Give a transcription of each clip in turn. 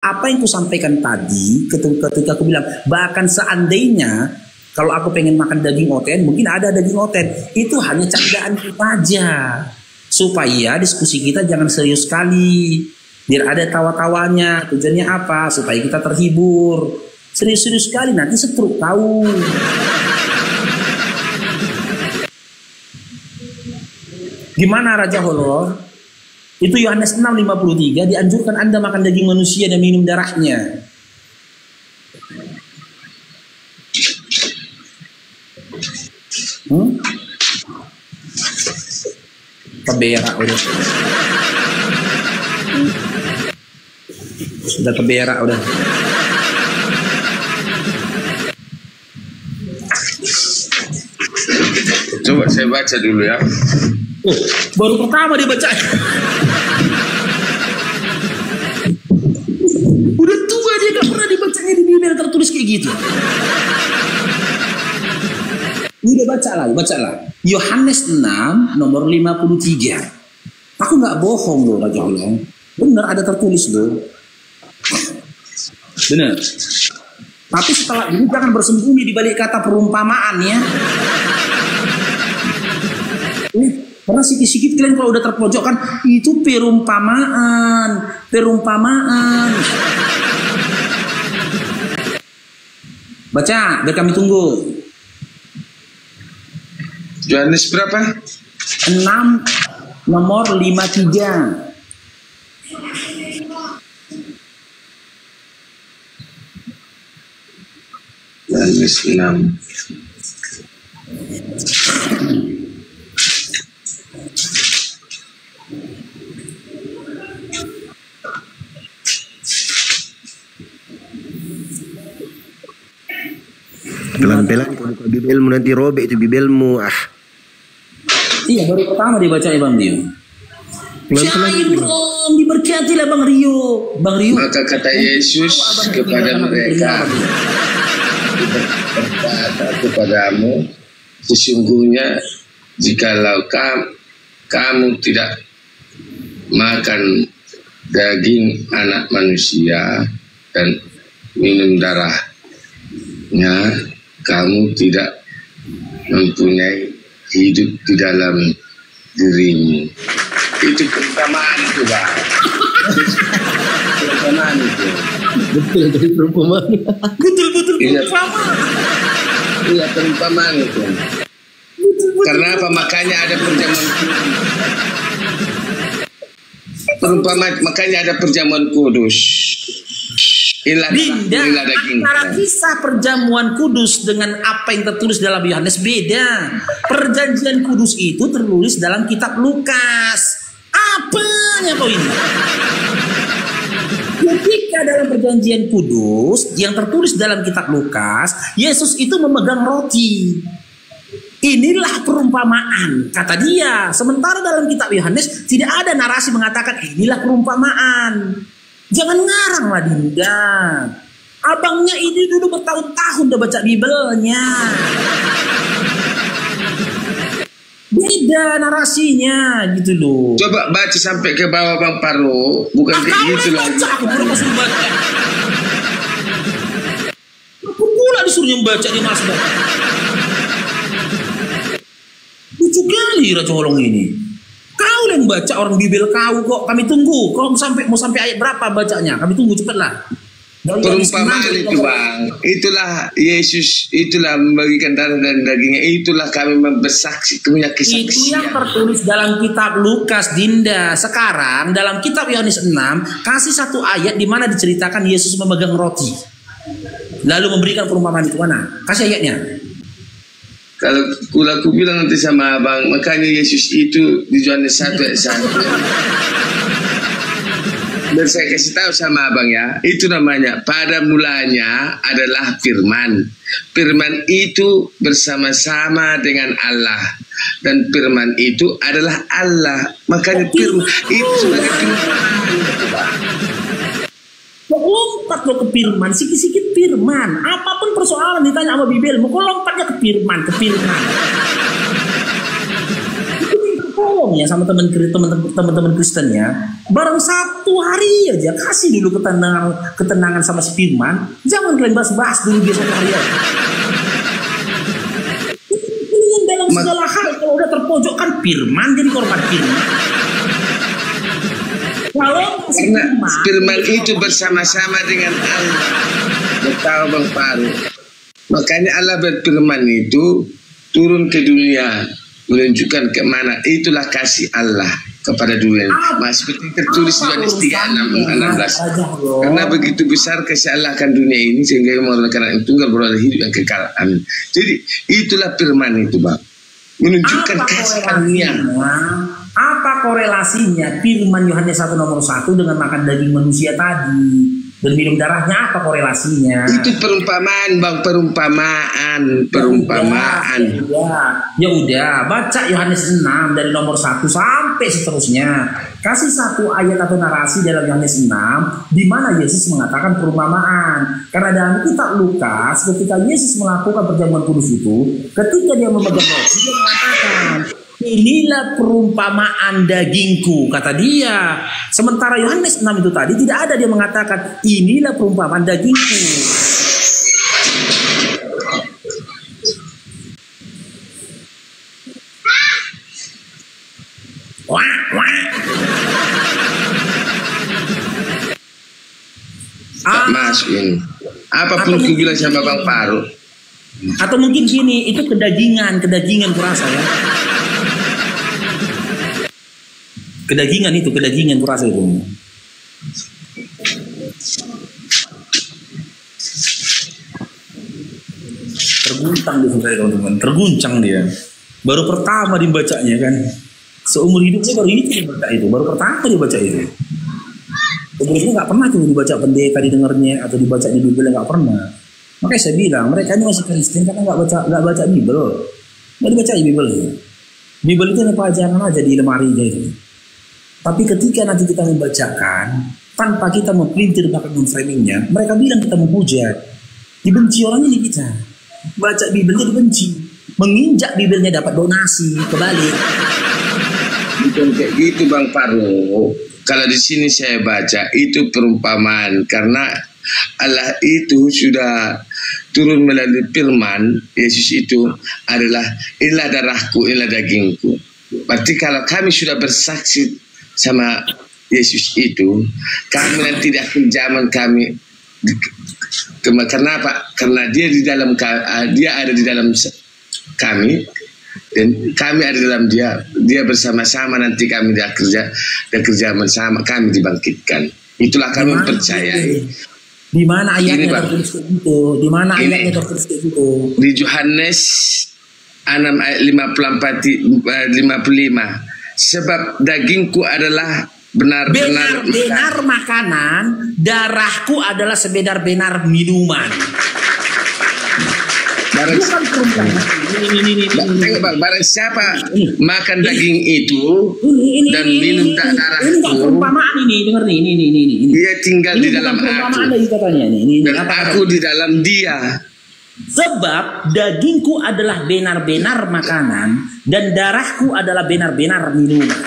Apa yang kusampaikan tadi ketika aku bilang bahkan seandainya kalau aku pengen makan daging oten, mungkin ada daging oten. Itu hanya candaan kita aja. Supaya diskusi kita jangan serius sekali. Biar ada tawa-tawanya. Tujuannya apa? Supaya kita terhibur. Serius-serius sekali nanti setruk tahu. Gimana Raja Holor? Itu Yohanes 6:53 dianjurkan Anda makan daging manusia dan minum darahnya. Keberak udah. Sudah keberak udah. Coba saya baca dulu ya. Oh, baru pertama dia baca. Udah tua dia gak pernah dibacanya di Bibel tertulis kayak gitu. Udah baca lah. Yohanes 6 nomor 53. Aku gak bohong loh Raja Holong. Bener ada tertulis loh. Bener. Tapi setelah ini jangan bersembunyi di balik kata perumpamaan ya. Karena sikit-sikit kalian kalau udah terpojok kan itu perumpamaan. Baca, biar kami tunggu. Yohanes berapa? 6 nomor 53. Yohanes 6. Pelan-pelan kau buka Bibelmu nanti robek itu Bibelmu. Iya baru pertama dibaca ya Bang Rio. Cair dong, diberkatilah Bang Rio. Maka kata Yesus kepada mereka, berkata kepadamu, sesungguhnya jikalau kamu tidak makan daging anak manusia dan minum darahnya, kamu tidak mempunyai hidup di dalam dirimu. Itu perumpamaan itu Bang. Perumpamaan itu. Betul dari perumpamaan. Betul perumpamaan. Iya perumpamaan itu. Karena apa? Makanya ada perjamuan makanya ada perjamuan kudus. Dinda, antara kisah perjamuan kudus dengan apa yang tertulis dalam Yohanes beda. Perjanjian kudus itu tertulis dalam kitab Lukas. Apanya kau ini? Ketika dalam perjanjian kudus yang tertulis dalam kitab Lukas, Yesus itu memegang roti. Inilah perumpamaan, kata dia. Sementara dalam kitab Yohanes tidak ada narasi mengatakan inilah perumpamaan. Jangan ngarang lah Dinda. Abangnya ini dulu bertahun-tahun udah baca Bibelnya. Beda narasinya gitu loh. Coba baca sampai ke bawah Bang Paro. Bukan kayak gitu lah. Aku suruh baca. Aku pula disuruh membaca di Mas. Lucu kali Raja Holong ini. Kau yang baca orang Bibel kau kok. Kami tunggu. Kau mau sampai ayat berapa bacanya? Kami tunggu cepatlah. Perumpamaan itu Bang. Itulah Yesus. Itulah membagikan darah dan dagingnya. Itulah kami bersaksi. Punya kesaksian. Itu yang tertulis dalam kitab Lukas Dinda. Sekarang dalam kitab Yohanes 6 kasih satu ayat di mana diceritakan Yesus memegang roti lalu memberikan perumpamaan itu. Mana? Kasih ayatnya. Kalau aku bilang nanti sama Abang, makanya Yesus itu di Yohanes 1 ayat 1. Dan saya kasih tahu sama Abang ya, itu namanya pada mulanya adalah firman. Firman itu bersama-sama dengan Allah. Dan firman itu adalah Allah. Makanya firman itu sebagai firman. Lompat lo ke firman, sikit-sikit firman. Apapun persoalan ditanya sama Bibel, mau lompatnya ke firman. Itu minta tolong ya sama teman-teman Kristen ya. Barang satu satu hari aja kasih dulu ketenangan sama si Firman. Jangan kalian bahas-bahas dulu dia satu hari aja. Dalam segala hal kalau udah terpojokkan Firman jadi korban Firman. Kalau karena Firman itu bersama-sama dengan Allah. Betul Bang Farouk. Makanya Allah berfirman itu turun ke dunia menunjukkan ke mana itulah kasih Allah kepada dunia. Seperti tertulis di Yohanes 3:16. Karena begitu besar kasih Allah akan dunia ini sehingga ia memberikan anak tunggal beroleh hidup yang kekal. Amin. Jadi itulah firman itu Bang. Menunjukkan kasih karunia. Apa korelasinya firman Yohanes 1 nomor 1 dengan makan daging manusia tadi dan minum darahnya? Apa korelasinya? Itu perumpamaan Bang, perumpamaan. Ya udah, baca Yohanes 6 dari nomor 1 sampai seterusnya. Kasih satu ayat atau narasi dalam Yohanes 6 di mana Yesus mengatakan perumpamaan. Karena dalam kitab Lukas ketika Yesus melakukan perjamuan kudus itu, ketika dia memegang roti dia mengatakan, inilah perumpamaan dagingku, kata dia. Sementara Yohanes 6 itu tadi tidak ada dia mengatakan inilah perumpamaan dagingku. Wah. Mas ini. Apapun ku bilang sama Bang Farouk. Atau mungkin gini, itu kedagingan kurasa ya. Kedagingan kurasa itu. Terguncang dia teman-teman, terguncang dia. Baru pertama dibacanya kan. Seumur hidupnya baru ini dia baca itu, baru pertama dia baca itu. Sebelumnya nggak pernah tuh dibaca pendeta didengarnya atau dibaca di Bible, nggak pernah. Makanya saya bilang mereka ini masih Kristen karena nggak baca Bible, nggak dibaca Bible. Bible itu hanya pelajaran aja di lemari aja itu. Tapi ketika nanti kita membacakan tanpa kita memprintir belakang framingnya, mereka bilang kita menghujat, dibenci orang ini kita. Baca Biblenya dibenci, menginjak Biblenya dapat donasi kebalik. Bukan kayak gitu Bang Farouk. Kalau di sini saya baca itu perumpamaan karena Allah itu sudah turun melalui firman Yesus itu adalah inilah darahku, inilah dagingku. Berarti kalau kami sudah bersaksi sama Yesus itu, kami nanti di akhir zaman kami kenapa? Karena dia ada di dalam kami. Dan kami ada dalam dia bersama-sama nanti kami di kerja bersama kami dibangkitkan. Itulah kami percayai. Di mana ayatnya tertulis itu? Di mana ayatnya tertulis itu? Di Yohanes 6 ayat 54 55. Sebab dagingku adalah benar-benar makanan, darahku adalah sebenar-benar minuman. Barang siapa makan daging itu dan minum darahku, perumpamaan ini, dengar nih, ini. Dia tinggal di dalam aku dan aku di dalam dia. Sebab dagingku adalah benar-benar makanan dan darahku adalah benar-benar minuman.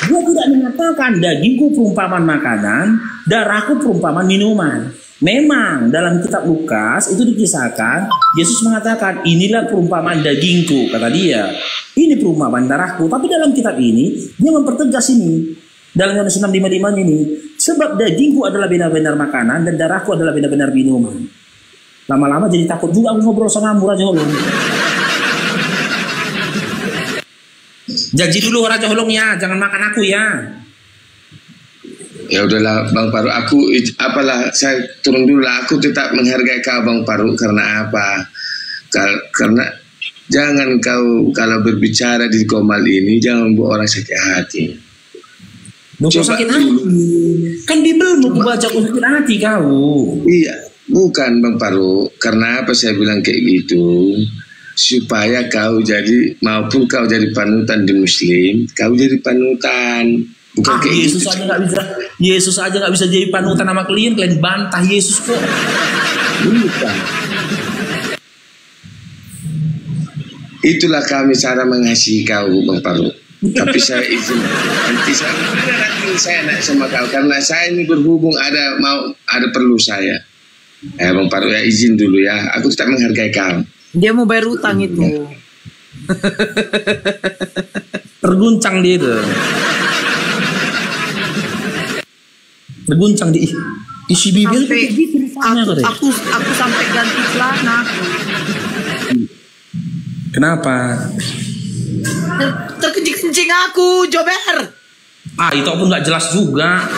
Dia tidak mengatakan dagingku perumpamaan makanan, darahku perumpamaan minuman. Memang dalam kitab Lukas itu dikisahkan Yesus mengatakan inilah perumpamaan dagingku, kata dia. Ini perumpamaan darahku. Tapi dalam kitab ini dia mempertegas ini dalam Yohanes 6:55 ini, sebab dagingku adalah benar-benar makanan dan darahku adalah benar-benar minuman. Lama-lama jadi takut juga aku ngobrol sama Raja Holong. Janji dulu Raja Holong ya, jangan makan aku ya. Ya udahlah Bang Farouk, saya turun dulu lah. Aku tetap menghargai kau Bang Farouk. Karena apa? Karena jangan kau kalau berbicara di Komal ini jangan buat orang sakit hati. Coba sakit hati. Kan Bible mau baca sakit hati kau. Iya, bukan Bang Farouk. Karena apa saya bilang kayak gitu? Supaya kau jadi, maupun kau jadi panutan di Muslim, kau jadi panutan. Bukan Yesus gitu. Yesus aja nggak bisa jadi panutan sama kalian bantah Yesus kok. Bukan. Itulah kami cara mengasihi kau Bang Farouk. Tapi saya izin nanti saya naik sama kau karena saya ini berhubung ada perlu saya. Bang Faruk ya izin dulu ya. Aku tidak menghargai kau. Dia mau bayar utang itu. Terguncang dia itu. Terguncang di isi bibir Sampai gitu rupanya, aku sampai ganti celana. Kenapa? Terkencing-kencing aku, Jober. Itu pun nggak jelas juga.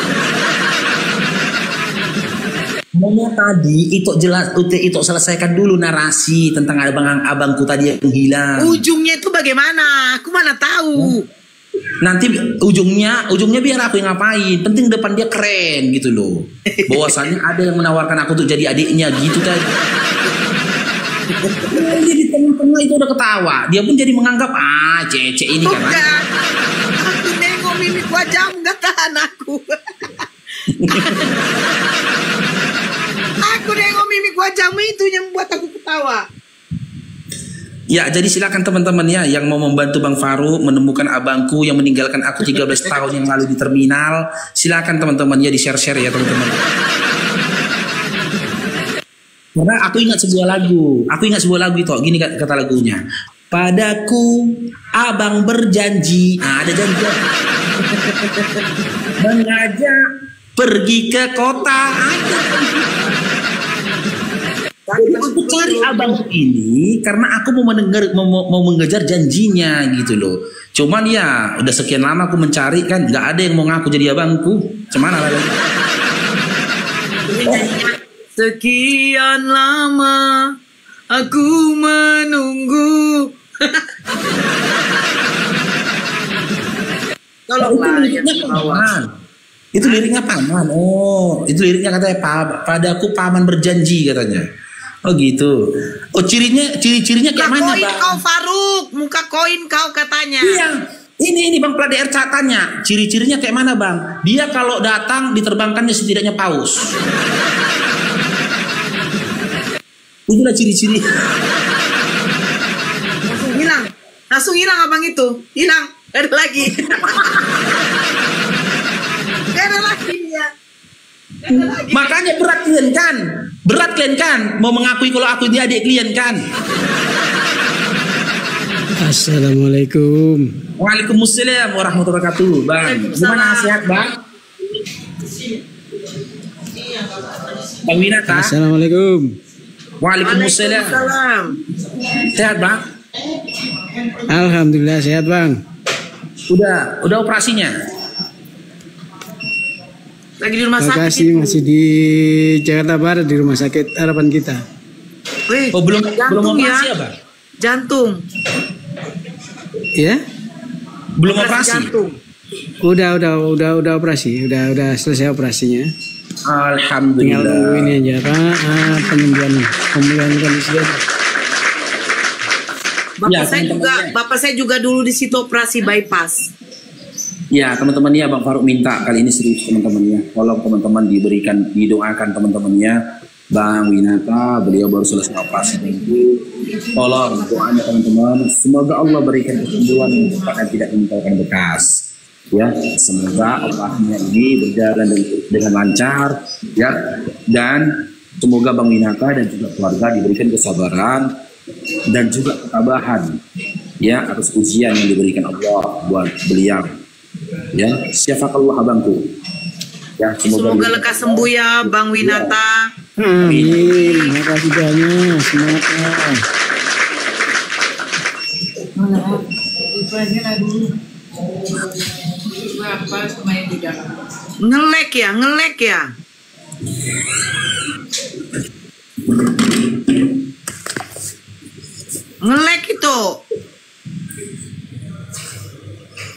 Maunya tadi itu jelas, itu selesaikan dulu narasi tentang abangku tadi yang hilang. Ujungnya itu bagaimana? Aku mana tahu. Nanti ujungnya biar aku yang ngapain. Penting depan dia keren gitu loh. Bahwasannya ada yang menawarkan aku untuk jadi adiknya gitu tadi. Dia di tengah-tengah itu udah ketawa. Dia pun jadi menganggap Cece ini kan. Aku nengok mimik wajahmu gak tahan aku. Aku nengok mimik wajahmu itu yang membuat aku ketawa. Ya, jadi silakan teman-teman ya yang mau membantu Bang Faruk menemukan abangku yang meninggalkan aku 13 tahun yang lalu di terminal. Silakan teman-teman ya di-share-share ya teman-teman. Karena aku ingat sebuah lagu. Aku ingat sebuah lagu itu. Gini kata lagunya. Padaku abang berjanji. Ada janji. Mengajak pergi ke kota. Aku cari abang ini karena aku mau mengejar janjinya gitu loh. Cuman ya udah sekian lama aku mencari kan nggak ada yang mau ngaku jadi abangku. Cuman lagi? Sekian lama aku menunggu. Tolonglah itu liriknya paman. Oh, itu liriknya katanya padaku paman berjanji katanya. Oh gitu. Oh ciri-cirinya kayak mana, Bang? Kau Faruk, muka koin kau katanya. Iya. Ini Bang Pla DR catatnya. Ciri-cirinya kayak mana, Bang? Dia kalau datang diterbangkannya setidaknya paus. Itulah ciri-ciri. Langsung hilang abang itu. Hilang. Gak ada lagi. Gak ada lagi ya. Makanya berat kalian kan mau mengakui kalau aku ini adik kalian kan. Assalamualaikum. Waalaikumsalam warahmatullahi wabarakatuh. Bang, gimana sehat Bang? Bang Winata. Assalamualaikum. Waalaikumsalam. Sehat Bang? Alhamdulillah sehat Bang. Udah operasinya? Lagi di rumah sakit. Makasih masih di Jakarta Barat di rumah sakit harapan kita. Wih, belum operasi ya, Bang? Jantung. Ya? Belum operasi. Jantung. Udah operasi, udah selesai operasinya. Alhamdulillah. Tinggal ini aja Pak, pemulihan kondisi aja. Bapak saya juga dulu di situ operasi bypass. Ya teman-teman ya Bang Faruk minta kali ini serius teman-teman ya. Tolong teman-teman didoakan teman-temannya Bang Winata, beliau baru selesai operasi itu. Tolong doanya teman-teman, semoga Allah berikan kesembuhan dan tidak meninggalkan bekas. Ya, semoga operasinya ini berjalan dengan lancar ya, dan semoga Bang Winata dan juga keluarga diberikan kesabaran dan juga ketabahan ya atas ujian yang diberikan Allah buat beliau. Ya, syafakallah abangku. Ya, semoga lekas sembuh ya Bang Winata. Amin. Terima kasih banyak. Semangat. Ngelek ya. Ngelek itu.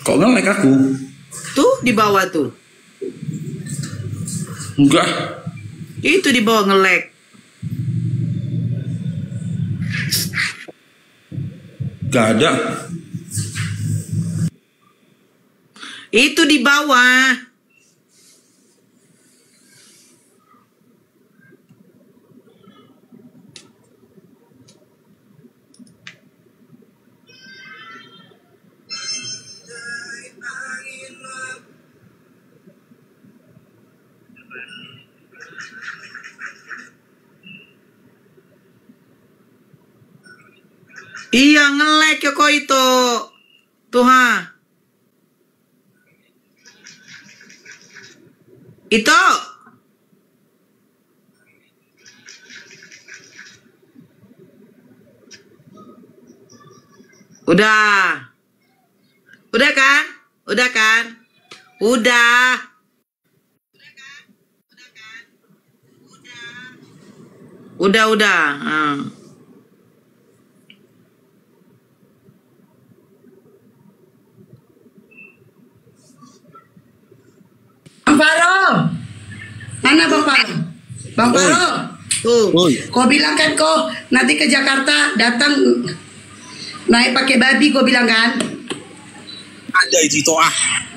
Kok ngelek aku? Tuh di bawah tuh. Enggak. Itu di bawah ngelek. Gak ada. Itu di bawah. Iya ngelek ya kok itu. Tuh ha. Itu. Udah. Udah kan? Udah kan? Udah. Udah. Bang Faro. Mana Bang Faro? Bang Faro. Tuh. Kau bilang kan kau nanti ke Jakarta datang naik pakai babi, kau bilang kan? Ada itu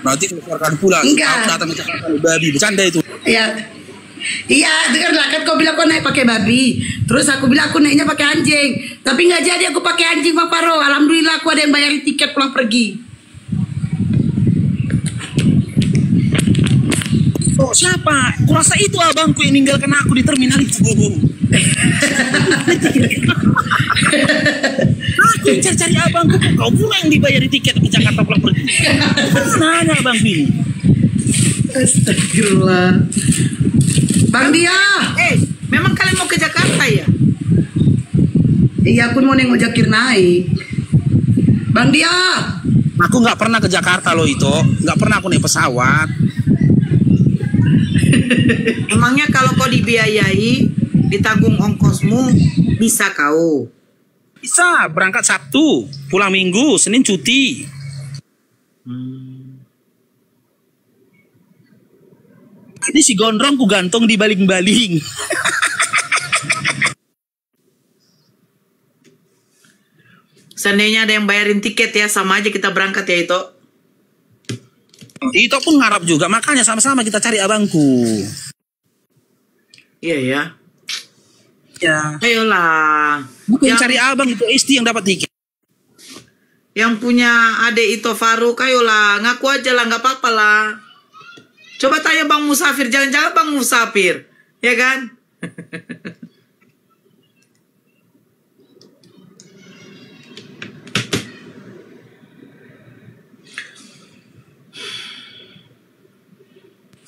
berarti keluarkan pulang. Enggak. Aku datang ke Jakarta babi, bercanda itu. Iya, dengarlah kan kau bilang kau naik pakai babi. Terus aku bilang aku naiknya pakai anjing. Tapi nggak jadi aku pakai anjing Bang Faro. Alhamdulillah aku ada yang bayarin tiket pulang pergi. Oh siapa? Kurasa itu abangku yang ninggalkan aku di terminal itu. Aku yang cari abangku, kau pula yang dibayari tiket ke Jakarta pulang pergi. Mana abang ini? Astagfirullah. Bang Dia, memang kalian mau ke Jakarta ya? Iya, aku mau nengok Jakir naik. Bang Dia, aku nggak pernah ke Jakarta loh itu, nggak pernah aku naik pesawat. emangnya kalau kau dibiayai, ditanggung ongkosmu, bisa kau? Bisa, berangkat Sabtu, pulang Minggu, Senin cuti. Ini si gondrong ku gantung di baling-baling. Seandainya ada yang bayarin tiket ya, sama aja kita berangkat ya itu. Itu pun ngarap juga, makanya sama-sama kita cari abangku. Iya ya. Ya. Ayolah. Bukan yang cari abang itu Isti yang dapat tiket. Yang punya adik itu Faruk, ayolah ngaku aja lah, nggak apa-apa lah. Coba tanya Bang Musafir, jangan-jangan Bang Musafir, ya kan?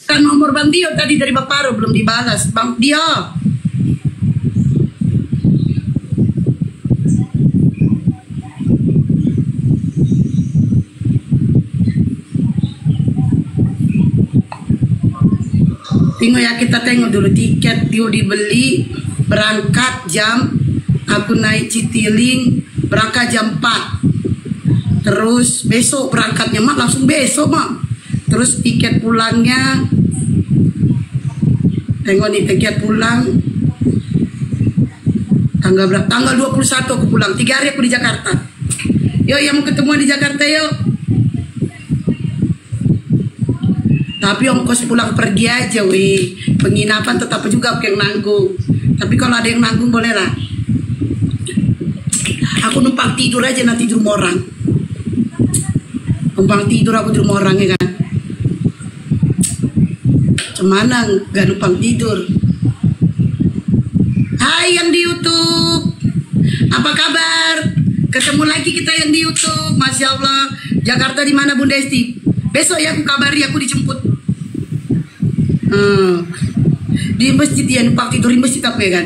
Kan nomor Bang Dio tadi dari Bang Faro belum dibalas. Bang Dio. Tengok ya, kita tengok dulu tiket Dio dibeli, berangkat jam, aku naik Citylink, berangkat jam 4. Terus besok berangkatnya mak, langsung besok mak. Terus tiket pulangnya, tengok nih tiket pulang tanggal berapa? Tanggal 21 aku pulang, 3 hari aku di Jakarta. Yuk yang mau ketemu di Jakarta yuk. Tapi ongkos pulang pergi aja weh. Penginapan tetap juga aku yang nanggung. Tapi kalau ada yang nanggung boleh lah. Aku numpang tidur aja nanti di rumah orang. Numpang tidur aku di rumah orang ya kan. Cemana gak numpang tidur. Hai yang di YouTube, apa kabar? Ketemu lagi kita yang di YouTube. Masya Allah. Jakarta di mana Bunda Esti? Besok ya aku kabari, aku dijemput. Di masjid ya, numpang tidur di masjid apa ya kan.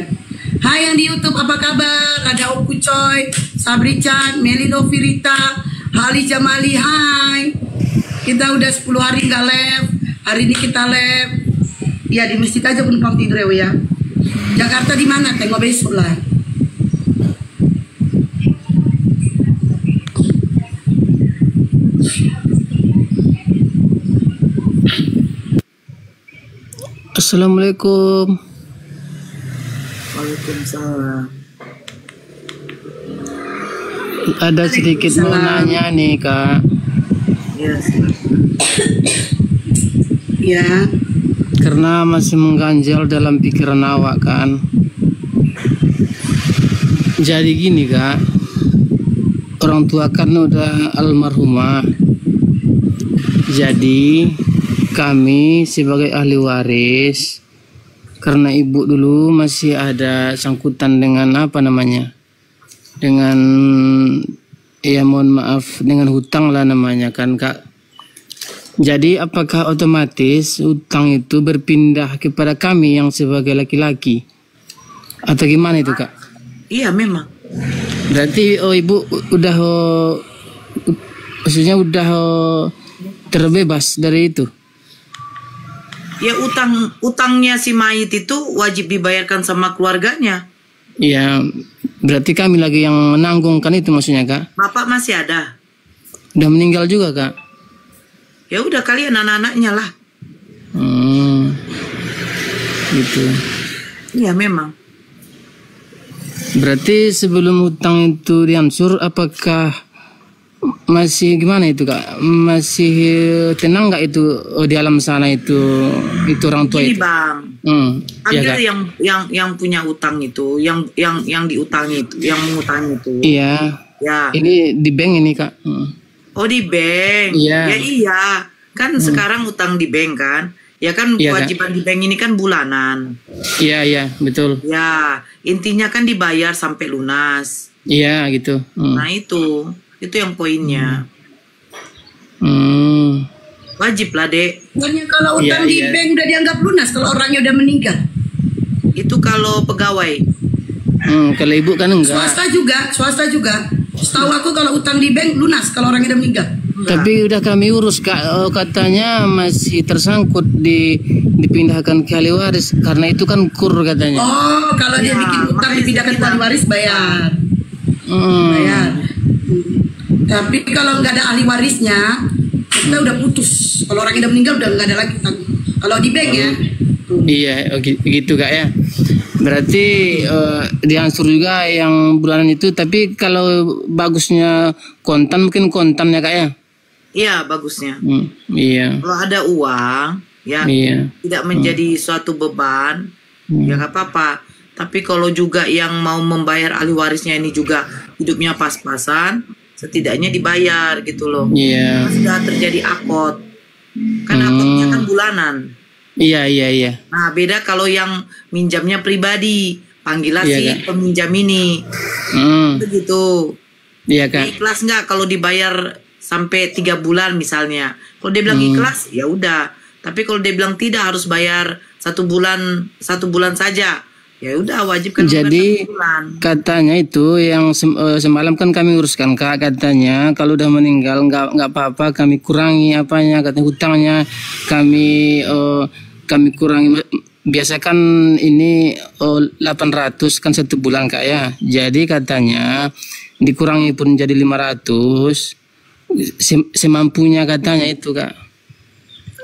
Hai yang di YouTube, apa kabar? Ada Oku Coy, Sabri Chan, Melino Firita, Hali Jamali. Hai. Kita udah 10 hari nggak live. Hari ini kita live. Ya di masjid aja aku numpang tidur ya. Jakarta di mana? Tengok besok lah. Assalamualaikum. Waalaikumsalam. Ada sedikit mau nanya nih Kak. Yes. Ya. Karena masih mengganjal dalam pikiran awak kan. Jadi gini Kak, orang tua kan udah almarhumah. Jadi kami sebagai ahli waris, karena ibu dulu masih ada sangkutan dengan apa namanya, dengan ya mohon maaf dengan hutang lah namanya kan Kak. Jadi apakah otomatis hutang itu berpindah kepada kami yang sebagai laki-laki atau gimana itu Kak? Iya memang. Berarti ibu udah maksudnya udah terbebas dari itu. Ya utangnya si mayit itu wajib dibayarkan sama keluarganya. Iya, berarti kami lagi yang menanggungkan itu maksudnya Kak. Bapak masih ada. Udah meninggal juga Kak. Ya udah kalian anak-anaknya lah. Gitu. Iya memang. Berarti sebelum hutang itu diansur, apakah masih gimana itu Kak? Masih tenang nggak itu di alam sana itu orang tua Gini itu? Bang, Iya, ambil yang punya utang itu, yang diutangi itu, yang mengutangi itu. Iya. Ya. Ini di bank ini Kak. Oh di bank. Iya. Ya iya. Kan sekarang utang di bank kan. Ya kan Iya, kewajiban di bank ini kan bulanan. Iya betul. Ya intinya kan dibayar sampai lunas. Iya gitu. Nah itu yang poinnya. Wajib lah Dek. Bukannya kalau utang di bank udah dianggap lunas kalau orangnya udah meninggal? Itu kalau pegawai. Kalau ibu kan enggak. Swasta juga. Setahu aku kalau utang di bank lunas kalau orangnya udah meninggal. Tapi udah kami urus Kak, katanya masih tersangkut dipindahkan ke ahli waris karena itu kan kur katanya. Oh, kalau dia bikin utang dipindahkan ke ahli waris bayar. Bayar. Tapi kalau nggak ada ahli warisnya, kita udah putus. Kalau orangnya udah meninggal udah nggak ada lagi utang. Kalau di bank ya. Iya, gitu Kak ya. Berarti diansur juga yang bulanan itu, tapi kalau bagusnya kontan mungkin kontan ya Kak ya. Iya bagusnya. Iya. Kalau ada uang, ya tidak menjadi suatu beban, ya nggak apa-apa. Tapi kalau juga yang mau membayar ahli warisnya ini juga hidupnya pas-pasan, setidaknya dibayar gitu loh. Iya. Sudah terjadi akad, kan akadnya kan bulanan. Iya. Nah beda kalau yang minjamnya pribadi, panggillah si peminjam ini, begitu. Iya Kak. Ikhlas nggak kalau dibayar sampai 3 bulan misalnya? Kalau dia bilang ikhlas, ya udah. Tapi kalau dia bilang tidak, harus bayar 1 bulan saja, ya udah wajib kan. Jadi katanya itu yang semalam kan kami uruskan Kak, katanya kalau udah meninggal nggak apa-apa, kami kurangi apanya, katanya hutangnya kami kurangi. Biasa kan ini 800 kan 1 bulan Kak ya. Jadi katanya dikurangi pun jadi 500 semampunya katanya itu Kak.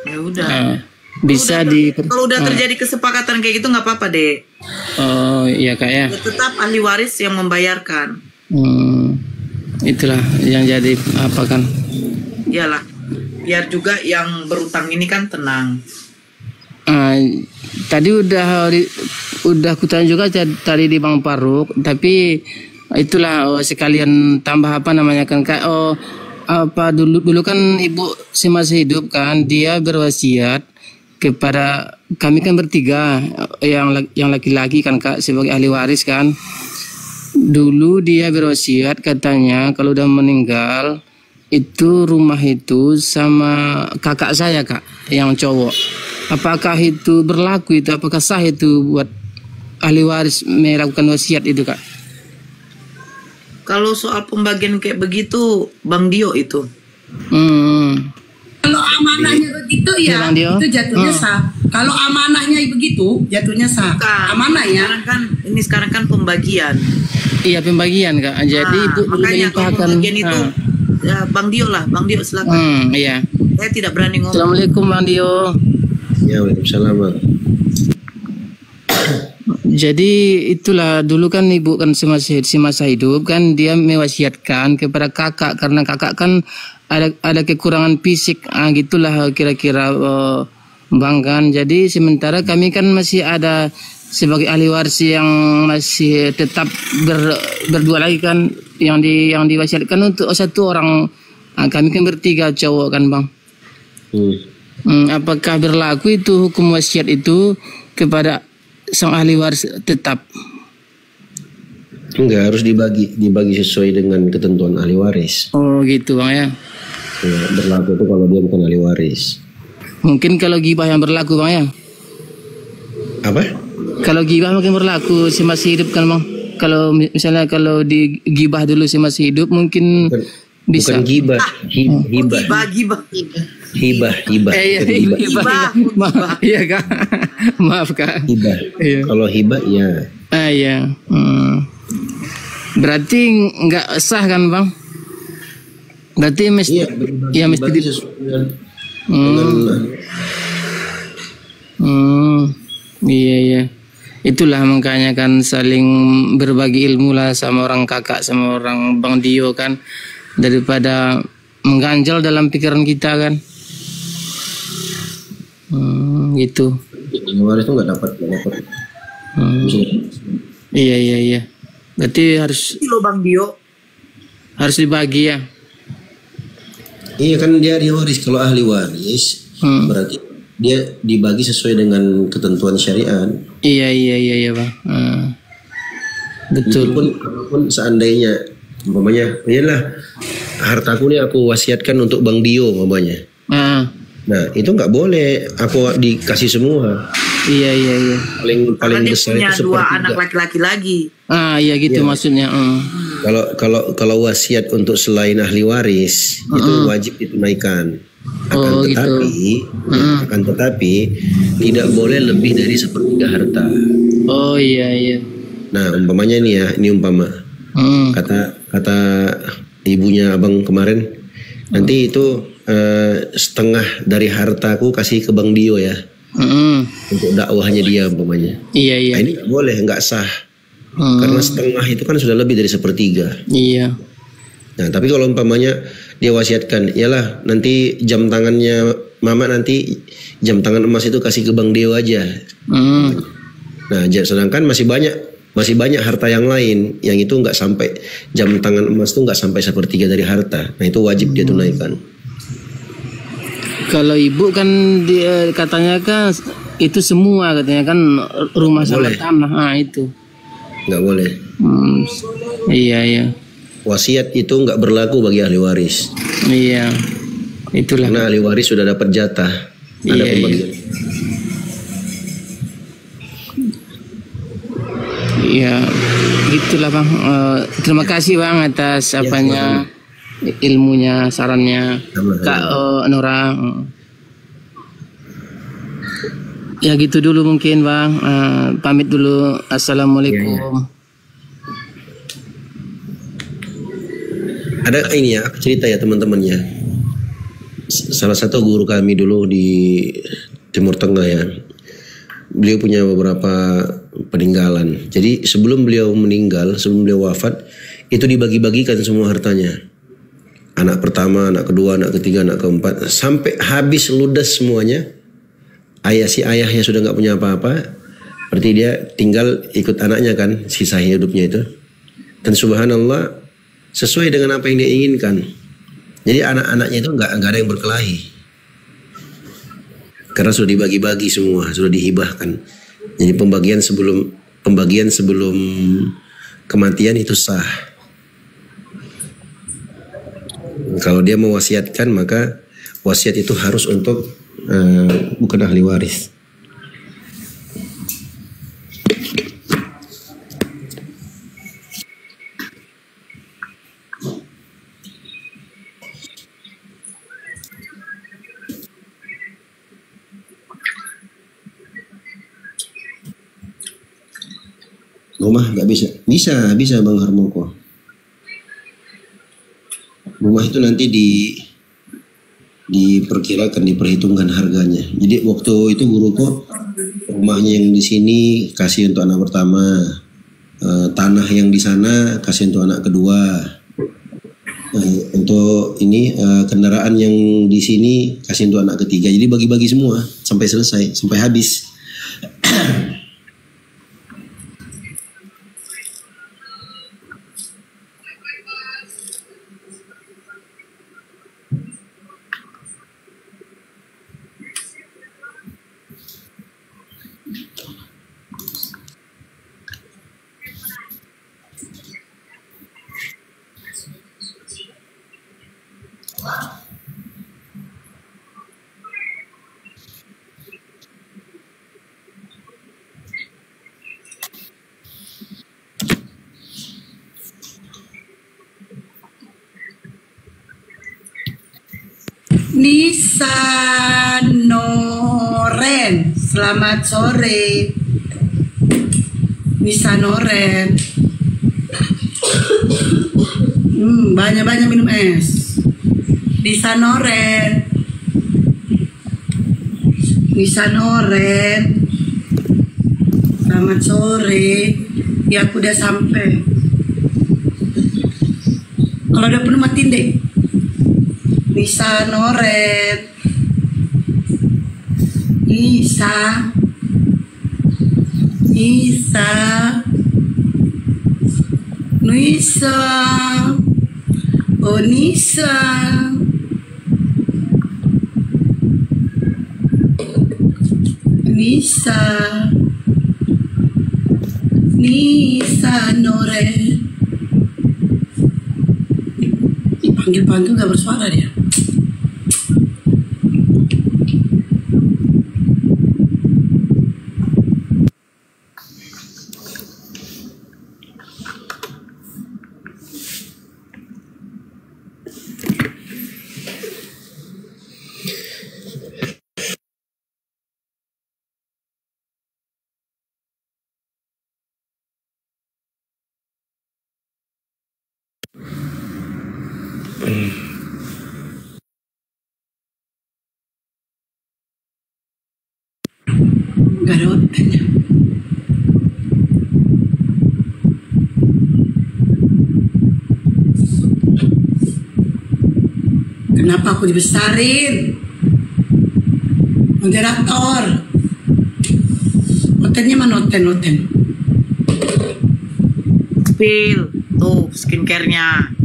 Ya udah. Bisa kalau udah terjadi kesepakatan kayak gitu nggak apa-apa Dek. Oh iya Kak ya. Tetap ahli waris yang membayarkan. Itulah yang jadi apa kan. Iyalah. Biar juga yang berutang ini kan tenang. Tadi udah kutanya juga tadi di Bang Faruk, tapi itulah sekalian tambah apa namanya kan Kak. Apa dulu kan ibu semasa hidup kan dia berwasiat kepada kami kan bertiga, yang laki-laki kan Kak sebagai ahli waris kan. Dulu dia berwasiat katanya kalau udah meninggal itu rumah itu sama kakak saya Kak yang cowok. Apakah itu berlaku itu? Apakah sah itu buat ahli waris melakukan wasiat itu Kak? Kalau soal pembagian kayak begitu, Bang Dio itu. Kalau amanahnya begitu ya, itu jatuhnya sah. Kalau amanahnya begitu, jatuhnya sah. Amanah ya. Sekarang kan pembagian. Iya pembagian Kak. Jadi ibu makanya kalau pembagian itu, ya, Bang Dio lah, Bang Dio silakan. Iya. Saya tidak berani ngomong. Assalamualaikum Bang Dio. Ya, waalaikumsalam Bang. Jadi itulah dulu kan ibu kan semasa hidup kan dia mewasiatkan kepada kakak karena kakak kan ada kekurangan fisik, gitulah kira-kira Bang kan. Jadi sementara kami kan masih ada sebagai ahli waris yang masih tetap berdua lagi kan yang diwasiatkan untuk 1 orang. Kami kan bertiga cowok kan Bang. Apakah berlaku itu hukum wasiat itu kepada sang ahli waris tetap? Enggak, harus dibagi sesuai dengan ketentuan ahli waris. Oh gitu Bang ya. Ya, berlaku itu kalau dia bukan ahli waris. Mungkin kalau gibah yang berlaku Bang ya. Apa? Kalau gibah mungkin berlaku si masih hidup kan Bang. Kalau misalnya kalau digibah dulu si masih hidup mungkin bisa. Bukan gibah, hibah. Hibah. Maaf, iya Kak. Maaf Kak. Hibah. Iya. Kalau hibah ya. Iya. Berarti nggak sah kan Bang? Berarti mesti mesti iya. Itulah makanya kan saling berbagi ilmu lah sama orang kakak sama orang Bang Dio kan, daripada mengganjal dalam pikiran kita kan. Gitu. Ahli waris itu nggak dapat. Iya. Berarti harus Bang Dio. Harus dibagi ya. Iya kan dia ahli waris. Kalau ahli waris berarti dia dibagi sesuai dengan ketentuan syariat. Iya Bang. Betul. Walaupun seandainya umpamanya, iyalah hartaku ini aku wasiatkan untuk Bang Dio umpamanya. Nah itu nggak boleh aku dikasih semua. Iya. Paling besar punya itu 2 1/3. anak laki-laki lagi. Iya gitu maksudnya. Kalau wasiat untuk selain ahli waris itu wajib ditunaikan. Akan tetapi tidak boleh lebih dari 1/3 harta. Oh iya. Nah umpamanya nih ya, ini umpama kata ibunya abang kemarin, nanti itu setengah dari hartaku kasih ke Bang Dio ya, untuk dakwahnya dia umpamanya. Iya. Nah, ini nggak boleh, nggak sah. Karena setengah itu kan sudah lebih dari 1/3. Iya. Nah tapi kalau umpamanya dia wasiatkan, iyalah nanti jam tangannya mama, nanti jam tangan emas itu kasih ke Bang Dio aja. Nah sedangkan masih banyak harta yang lain yang itu nggak sampai, jam tangan emas itu nggak sampai 1/3 dari harta. Nah itu wajib dia tunaikan. Kalau ibu kan dia katanya kan itu semua katanya kan rumah sama tanah. Itu Nggak boleh. Iya. Wasiat itu nggak berlaku bagi ahli waris. Iya. Itulah. Karena ahli waris sudah dapat jatah. Ada pembagian. Iya. Gitulah Bang. Terima kasih Bang atas apanya, ilmunya, sarannya. Kak Nora. Ya gitu dulu mungkin Bang. Pamit dulu. Assalamualaikum. Ada ini ya, cerita ya teman-temannya. Salah satu guru kami dulu di Timur Tengah ya, beliau punya beberapa peninggalan. Jadi sebelum beliau meninggal, sebelum beliau wafat, itu dibagi-bagikan semua hartanya. Anak pertama, anak kedua, anak ketiga, anak keempat, sampai habis ludes semuanya. Si ayahnya sudah nggak punya apa-apa, berarti dia tinggal ikut anaknya kan, sisa hidupnya itu. Dan subhanallah, sesuai dengan apa yang dia inginkan. Jadi anak-anaknya itu nggak ada yang berkelahi, karena sudah dibagi-bagi semua, sudah dihibahkan. Jadi pembagian sebelum kematian itu sah. Kalau dia mewasiatkan, maka wasiat itu harus untuk bukan ahli waris. Rumah nggak bisa Bang Harmoko. Rumah itu nanti diperhitungkan harganya. Jadi waktu itu guruku, rumahnya yang di sini kasih untuk anak pertama, tanah yang di sana kasih untuk anak kedua, untuk ini kendaraan yang di sini kasih untuk anak ketiga. Jadi bagi-bagi semua sampai selesai, sampai habis. Nisa Noren, selamat sore. Nisa Noren. Banyak-banyak minum es. Nisa Noren. Nisa Noren. Selamat sore. Ya aku udah sampai. Kalau udah penuh matiin deh. Nisa Noren. Nisa. Nisa. Nisa. Oh Nisa. Nisa. Nisa Noren. Dipanggil-panggil gak bersuara dia. Gak ada waktunya. Kenapa aku dibesarin? Moderator. Hotelnya mana hotel? Pil, tuh skincare-nya.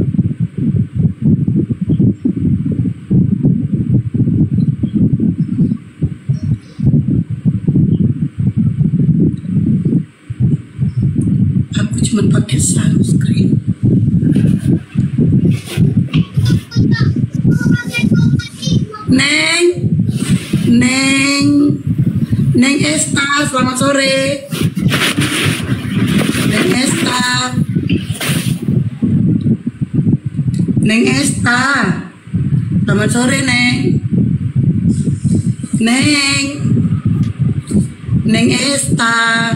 Aku cuma pakai sunscreen. Neng Esta, selamat sore. Neng Esta, selamat sore Neng. Neng Esta,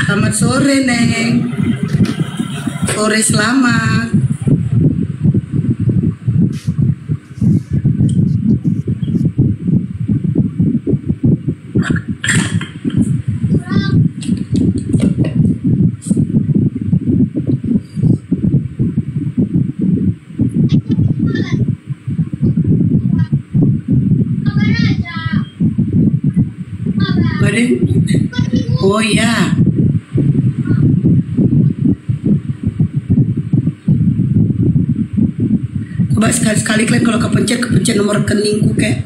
selamat sore Neng. Sore selamat. Oh ya. Coba sekali-sekali kalian kalau kepencet nomor rekeningku kayak.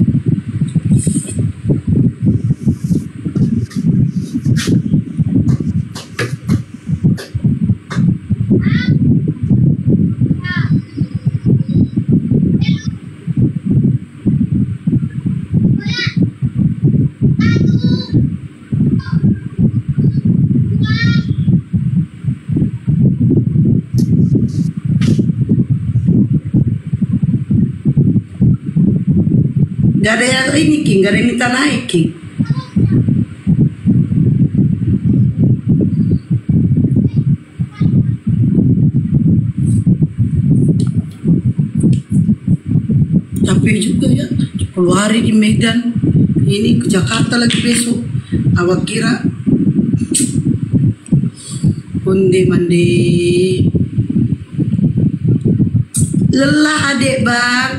Gak ada yang ini King, gak ada yang minta naik King. Capek juga ya, 10 hari di Medan. Ini ke Jakarta lagi besok. Awak kira Onde mande. Lelah adek bang,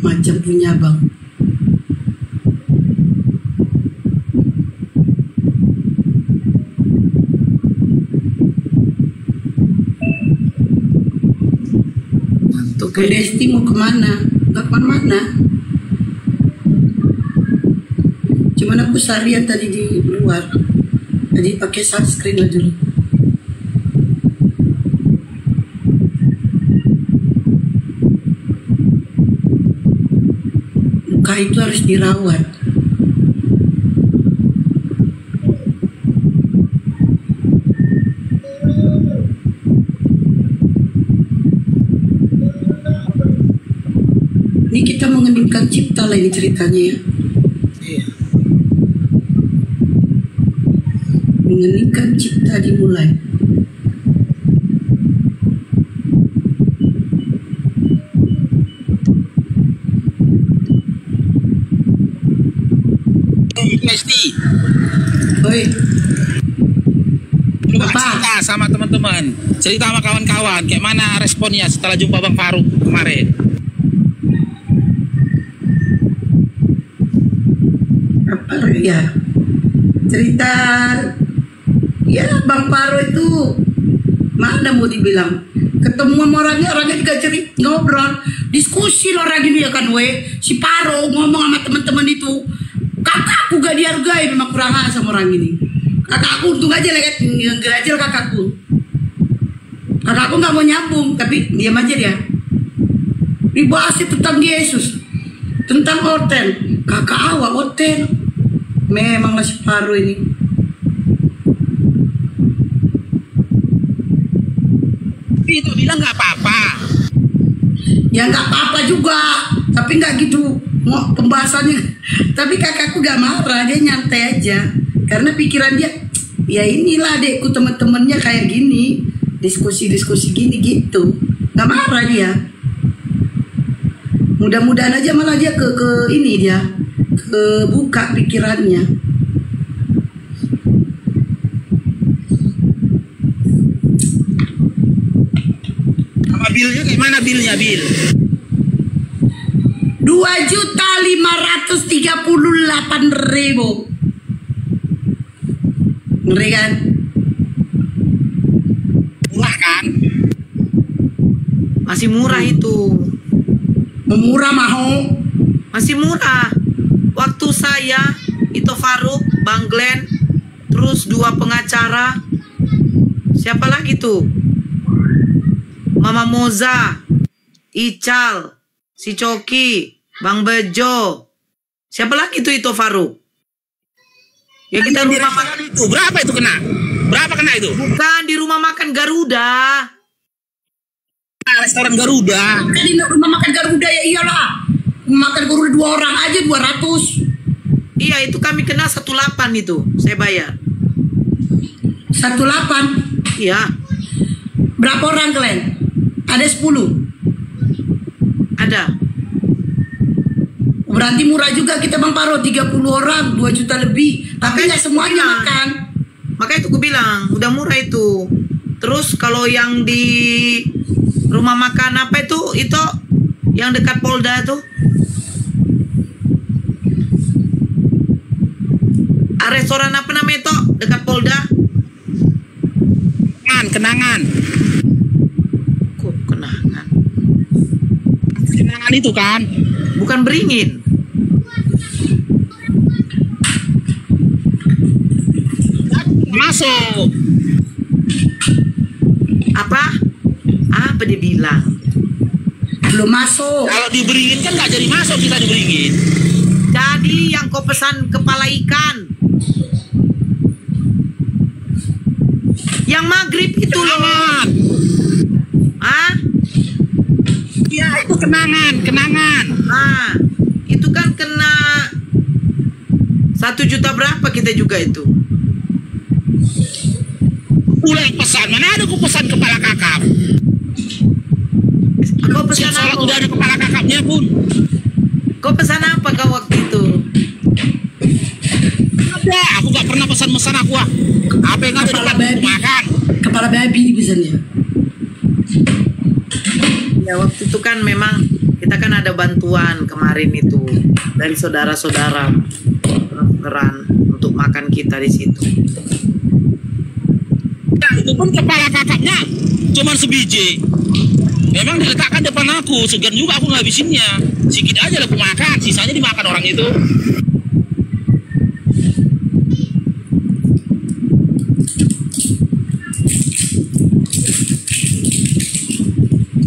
macam punya bang. Ke Desti mau kemana? Gak kemana-mana. Cuman aku seharian tadi di luar. Tadi pakai sunscreen aja dulu. Muka itu harus dirawat. Ini salah ini ceritanya ya. Iya. Mengeningkan cipta dimulai. Lesti, Oi, coba Apa? cerita sama teman-teman, cerita sama kawan-kawan, kayak mana responnya setelah jumpa Bang Faruk kemarin? apa ya? Cerita ya Bang Paro itu mana mau dibilang? Ketemu sama orangnya juga ngobrol, diskusi loh orang ini ya kan si Paro ngomong sama teman-teman itu. Kakakku gak dihargai, memang kurang sama orang ini. Kakakku untung aja lah, ngerajal kakakku. Kakakku gak mau nyambung, tapi diam aja dia. Dibahas tentang Yesus, tentang hotel. Kakak awak hotel. Memanglah si Paro ini. Itu bilang nggak apa-apa. Ya nggak apa-apa juga, tapi nggak gitu pembahasannya. Tapi kakakku gak marah, dia nyantai aja. Karena pikiran dia, ya inilah adekku teman-temannya kayak gini, diskusi-diskusi gini gitu. Gak marah dia. Mudah-mudahan aja malah dia ke ini dia, kebuka pikirannya. Sama bilnya gimana bilnya bil? 2.538.000. Ngeri kan? Murah kan? Masih murah itu. Murah mau. Masih murah. Waktu saya, itu Faruk, Bang Glenn, terus 2 pengacara. Siapa lagi tuh? Mama Moza, Ical, si Coki, Bang Bejo. Siapa lagi tuh itu Faruk? Ya kita rumah makan Itu berapa itu kena? Berapa kena itu? bukan di rumah makan Garuda. Nah, restoran Garuda. Kan di rumah makan Garuda ya iyalah. Makan Garuda 2 orang aja 200. Iya itu kami kena 18 itu saya bayar. 18. Iya Berapa orang kalian? Ada 10. ada. Berarti murah juga kita Bang Paro, 30 orang 2 juta lebih. Tapi nggak semuanya makan. Makanya itu gue bilang udah murah itu. Terus kalau yang di rumah makan apa itu yang dekat Polda tuh, restoran apa namanya itu dekat Polda? Kenangan. Kok Kenangan? Kenangan itu kan? Bukan Beringin. Masuk. Apa dia bilang? Belum masuk. Kalau di Beringin kan nggak jadi masuk kita di Beringin. Jadi yang kau pesan kepala ikan, yang maghrib itu loh. Kenangan. Ya itu kenangan. Ah, itu kan kena 1 juta berapa kita juga itu. Ulang pesan, mana ada ku pesan kepala kakap. Kau pesan Siap sholat apa? udah ada kepala kakapnya pun. Kau pesan apa kau waktu itu? Ada, aku gak pernah pesan-pesan aku ah. Apa yang ada Kepala depan babi. makan. Kepala babi dipesannya. Ya waktu itu kan memang kita kan ada bantuan kemarin itu dari saudara-saudara transferan untuk makan kita di situ. Ya, itu pun kepala kakapnya cuman sebiji. Memang diletakkan depan aku, segan juga aku ngabisinnya. Sedikit aja aku makan, sisanya dimakan orang itu.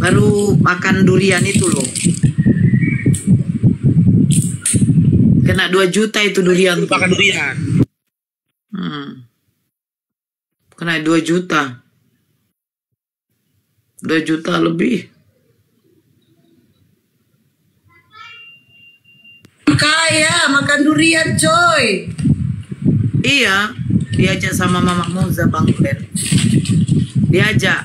Baru makan durian itu loh. Kena 2 juta itu durian. Makan durian. Kena 2 juta. 2 juta lebih. kaya makan durian coy. Iya, diajak sama Mama Muza Bang Glenn. Diajak.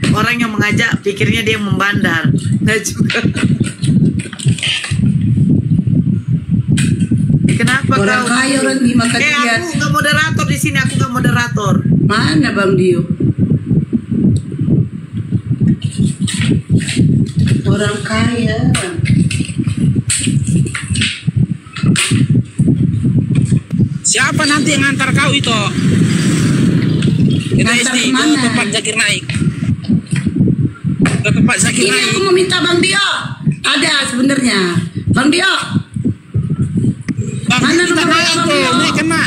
Orang yang mengajak pikirnya dia yang membandar. Nggak juga. Kenapa Orang kau? kaya orang di makan durian. Aku nggak moderator di sini, aku nggak moderator. Mana Bang Dio? Orang kaya. Siapa nanti yang ngantar kau itu? Kita Ngantar SD ke kemana? tempat Zakir naik. Ke tempat Zakir Ini naik. aku mau minta Bang Dio. Ada sebenarnya. Bang Dio. Bang, Mana kita nomor naik Bang tuh, Dio? naik kena.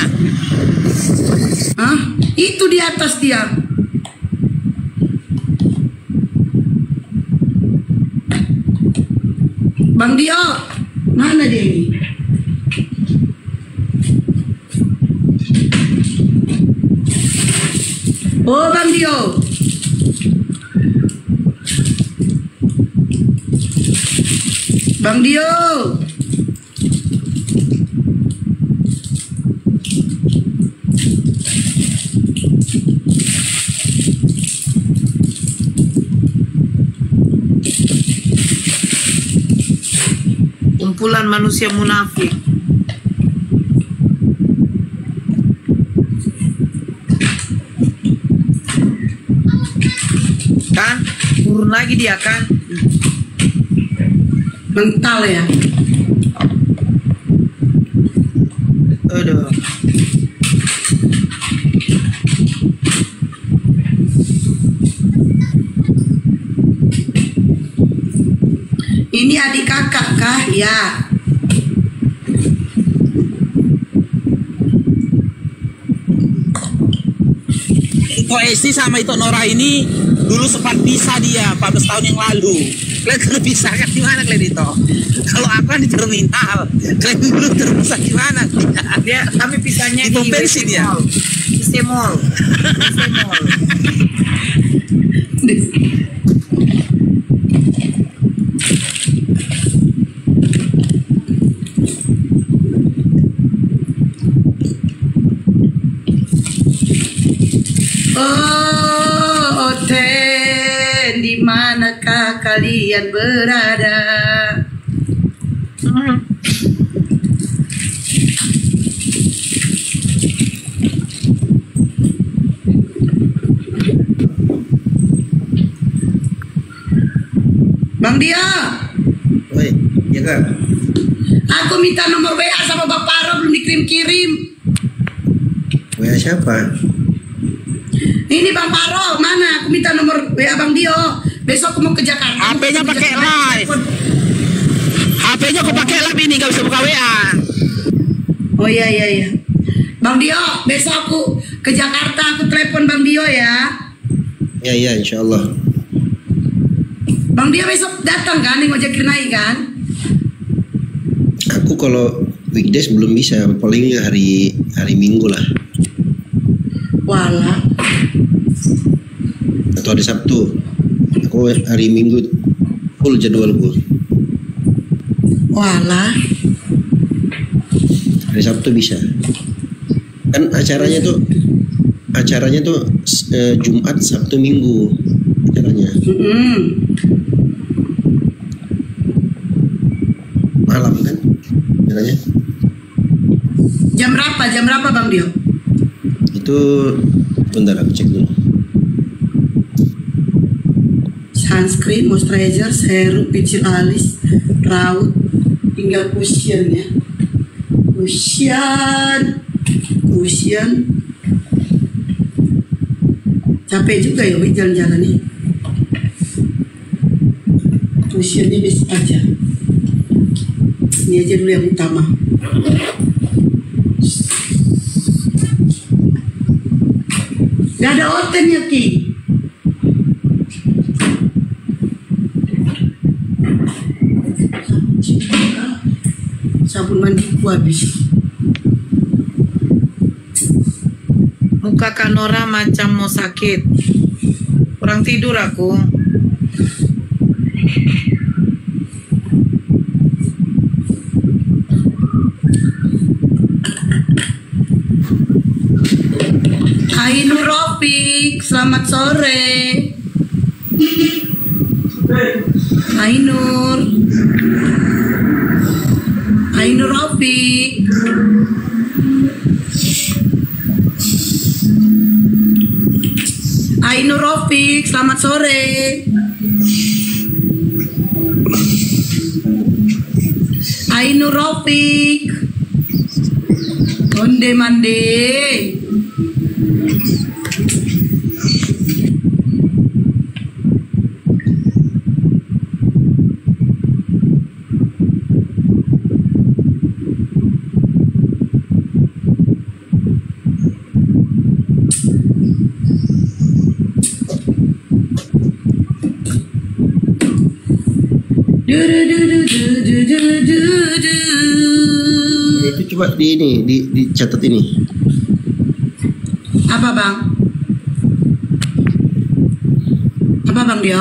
Hah? Itu di atas dia. Bang Dio, mana dia ini? Oh Bang Dio. Bang Dio. Kumpulan manusia munafik. Kan turun lagi dia kan. Mental ya. Aduh. Ini adik kakak kah? Ya. Itu SD sama itu Nora ini dulu sempat pisah dia 14 tahun yang lalu. Kalian terpisah kan gimana kalian itu? Kalau aku kan di terminal, kalian dulu terpisah gimana? Dia kami pisahnya Di pom bensin ya? WC Mall. WC Mall. Oh, Oten, di manakah kalian berada? Bang Dia, Oi, ya kak. aku minta nomor WA sama Bapak Aro belum dikirim-kirim. WA siapa? Ini Bang Paro, mana? Aku minta nomor WA Bang Dio. Besok aku mau ke Jakarta. HP-nya pakai live. HP-nya aku pakai live ini, gak bisa buka WA. Oh iya. Bang Dio, besok aku ke Jakarta, aku telepon Bang Dio ya. Ya, insya Allah. Bang Dio besok datang kan, yang ojek naik kan? Aku kalau weekdays belum bisa, paling hari Minggu lah. Walah. Atau hari Sabtu. Aku hari Minggu full jadwalku. Walah. Hari Sabtu bisa. Kan acaranya tuh Jumat, Sabtu, Minggu acaranya. Malam kan acaranya. Jam berapa Bang Dio? Itu bentar aku cek dulu. Sunscreen, moisturizer, serum, pencil alis, raut, tinggal cushion ya. Cushion. Capek juga ya jalan-jalan nih. Cushionnya basic aja. Ini aja dulu yang utama. Gak ada otennya Ki. Sabun mandiku habis. Muka Kanora macam mau sakit. Kurang tidur aku. Rafiq, selamat sore. Ainur Rafiq. Ainur Rafiq, selamat sore. Ainur Rafiq. Onde mande. Itu coba dicatat ini. Apa bang? Apa bang dia?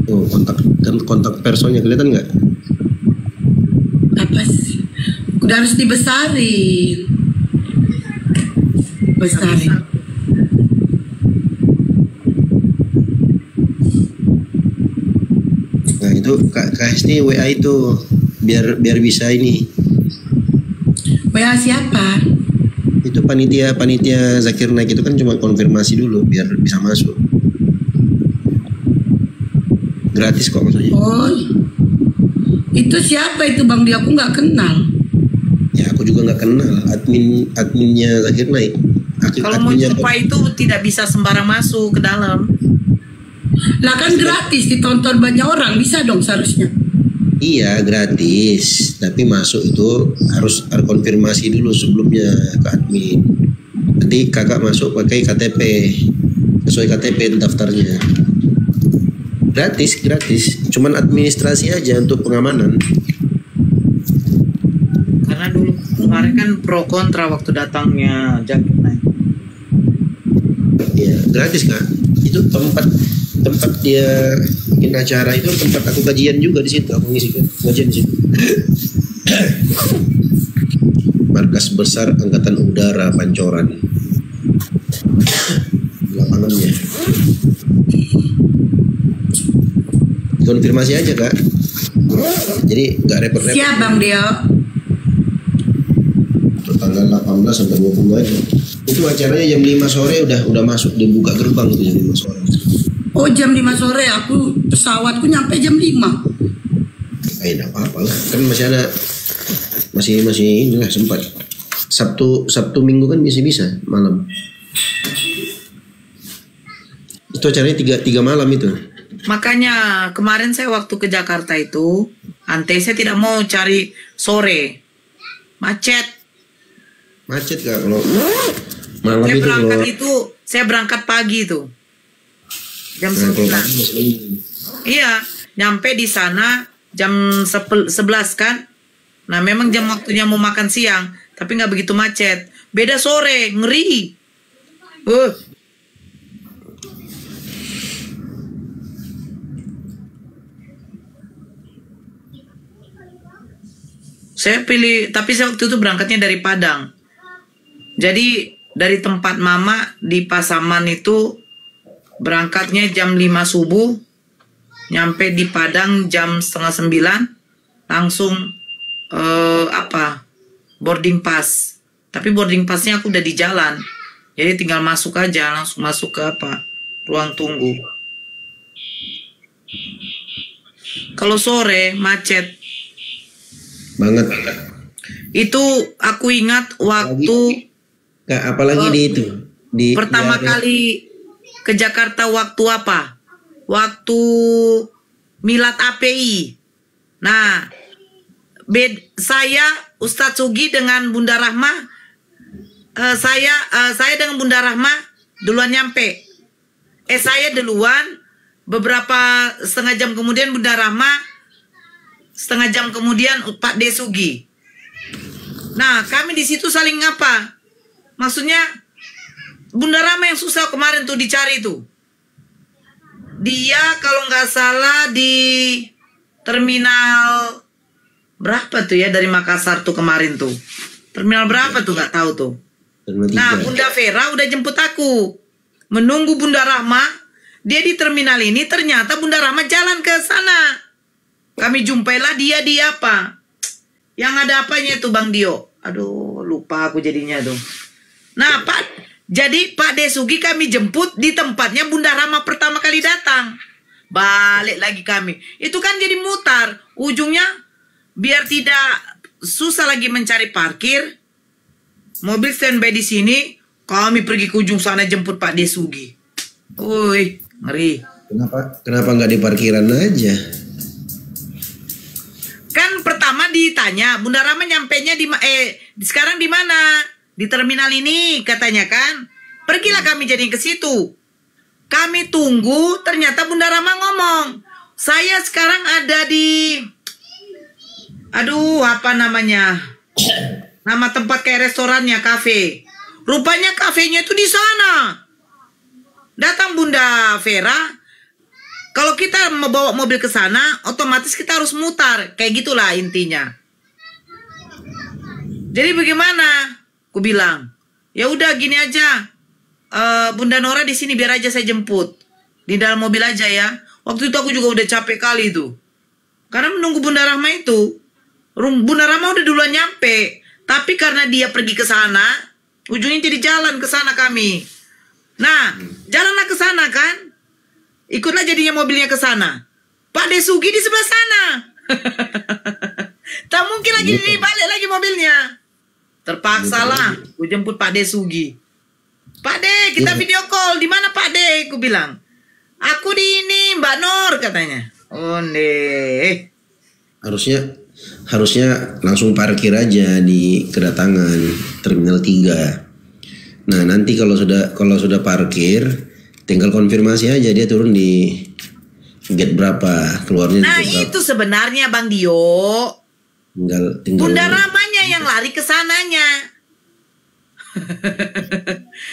Oh, kontak personnya kelihatan nggak? Apa sih? Udah harus dibesarin. Besarin. Nah itu Kak Hesti WA itu biar bisa ini. WA siapa? Itu panitia Zakir Naik itu kan cuma konfirmasi dulu biar bisa masuk. Gratis kok maksudnya. Oh, itu siapa itu bang dia? Aku nggak kenal. Ya aku juga nggak kenal adminnya Zakir Naik. Kalau mau jumpa itu tidak bisa sembarang masuk ke dalam. Lah kan gratis, ditonton banyak orang, bisa dong seharusnya. Iya gratis, tapi masuk itu harus konfirmasi dulu sebelumnya ke admin. Nanti kakak masuk pakai KTP, sesuai KTP daftarnya. Gratis, cuman administrasi aja untuk pengamanan. Karena dulu kemarin kan pro kontra waktu datangnya Zakir Naik. Iya gratis Kak. Itu tempat dia bikin acara itu tempat aku gajian juga di situ, aku ngisi gajian di situ. Markas Besar Angkatan Udara Pancoran. Lapangannya. Konfirmasi aja Kak. Jadi nggak repot-repot. Siap bang dia. Tanggal 18 sampai 20 aja. Itu acaranya jam 5 sore udah masuk, dibuka gerbang itu jam 5 sore. Oh jam 5 sore, aku pesawatku nyampe jam 5. Enggak apa-apa lah, kan masih inilah sempat. Sabtu Minggu kan bisa malam. Itu acaranya 3 malam itu. Makanya kemarin saya waktu ke Jakarta itu, saya tidak mau cari sore, macet Kak kalau malam saya itu. Saya berangkat pagi itu. Jam 9. Iya, nyampe di sana jam 11 kan. Nah, memang jam waktunya mau makan siang, tapi nggak begitu macet. Beda sore, ngeri. Saya pilih, tapi saya waktu itu berangkatnya dari Padang. Jadi dari tempat mama di Pasaman itu berangkatnya jam 5 subuh, nyampe di Padang jam 8:30, langsung boarding pass. Tapi boarding passnya aku udah di jalan, jadi tinggal masuk aja, langsung masuk ke ruang tunggu. Kalau sore macet banget. Itu aku ingat waktu apalagi pertama kali ke Jakarta waktu apa? Waktu Milad API. Nah, saya Ustadz Sugi dengan Bunda Rahma, saya dengan Bunda Rahma duluan nyampe. Saya duluan, beberapa setengah jam kemudian Bunda Rahma, setengah jam kemudian Pak Desugi. Nah, kami di situ saling apa? Maksudnya Bunda Rahma yang susah kemarin tuh dicari tuh. Dia kalau nggak salah di terminal berapa tuh ya dari Makassar tuh kemarin tuh. Terminal berapa tuh nggak tahu tuh. Terminal 3. Nah, Bunda Vera udah jemput aku. Menunggu Bunda Rahma, dia di terminal ini, ternyata Bunda Rahma jalan ke sana. Kami jumpailah dia di apa? Yang ada apanya itu Bang Dio? Aduh, lupa aku jadinya tuh. Nah, jadi Pak Desugi kami jemput di tempatnya Bunda Rahma pertama kali datang. Balik lagi kami. Itu kan jadi mutar. Ujungnya biar tidak susah lagi mencari parkir, mobil standby di sini, kami pergi ke ujung sana jemput Pak Desugi. Woi, ngeri. Kenapa nggak di parkiran aja? Kan pertama ditanya, Bunda Rahma nyampenya sekarang di mana? Di terminal ini katanya kan. Pergilah kami jadi ke situ. Kami tunggu, ternyata Bunda Rahma ngomong, saya sekarang ada di, aduh apa namanya, nama tempat kayak restorannya, kafe. Rupanya kafenya itu di sana. Datang Bunda Vera, kalau kita mau bawa mobil ke sana, otomatis kita harus mutar, kayak gitulah intinya. Jadi bagaimana? Aku bilang, ya udah gini aja. Bunda Nora di sini biar aja saya jemput di dalam mobil aja ya. Waktu itu aku juga udah capek kali itu, karena menunggu Bunda Rahma itu. Bunda Rahma udah duluan nyampe, tapi karena dia pergi ke sana, ujungnya jadi jalan ke sana kami. Nah, jalanlah ke sana kan, ikutlah jadinya mobilnya ke sana. Pak Desugi di sebelah sana. Tak mungkin lagi dibalik lagi mobilnya. Terpaksa lah, aku jemput Pak Desugi. Pak De, kita video call. Di mana Pak De? Aku bilang, aku di ini Mbak Nur katanya. Oh deh. Harusnya langsung parkir aja di kedatangan terminal 3. Nah, nanti kalau sudah parkir, tinggal konfirmasi aja dia turun di gate berapa, keluarnya nah di gate berapa. Itu sebenarnya Bang Dio. Tinggal Bunda Ramanya yang lari ke sananya.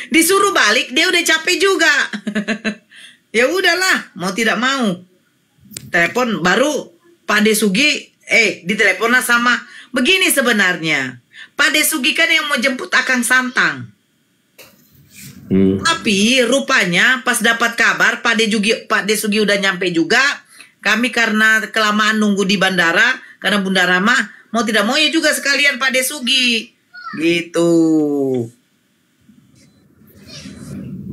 Disuruh balik dia udah capek juga. Ya udahlah, mau tidak mau. Telepon baru Pak Desugi, diteleponlah sama begini sebenarnya. Pak Desugi kan yang mau jemput Akang Santang. Tapi rupanya pas dapat kabar Pak Desugi udah nyampe juga. Kami karena kelamaan nunggu di bandara, karena Bunda Rahma mau tidak mau ya juga sekalian Pak Desugi. Gitu.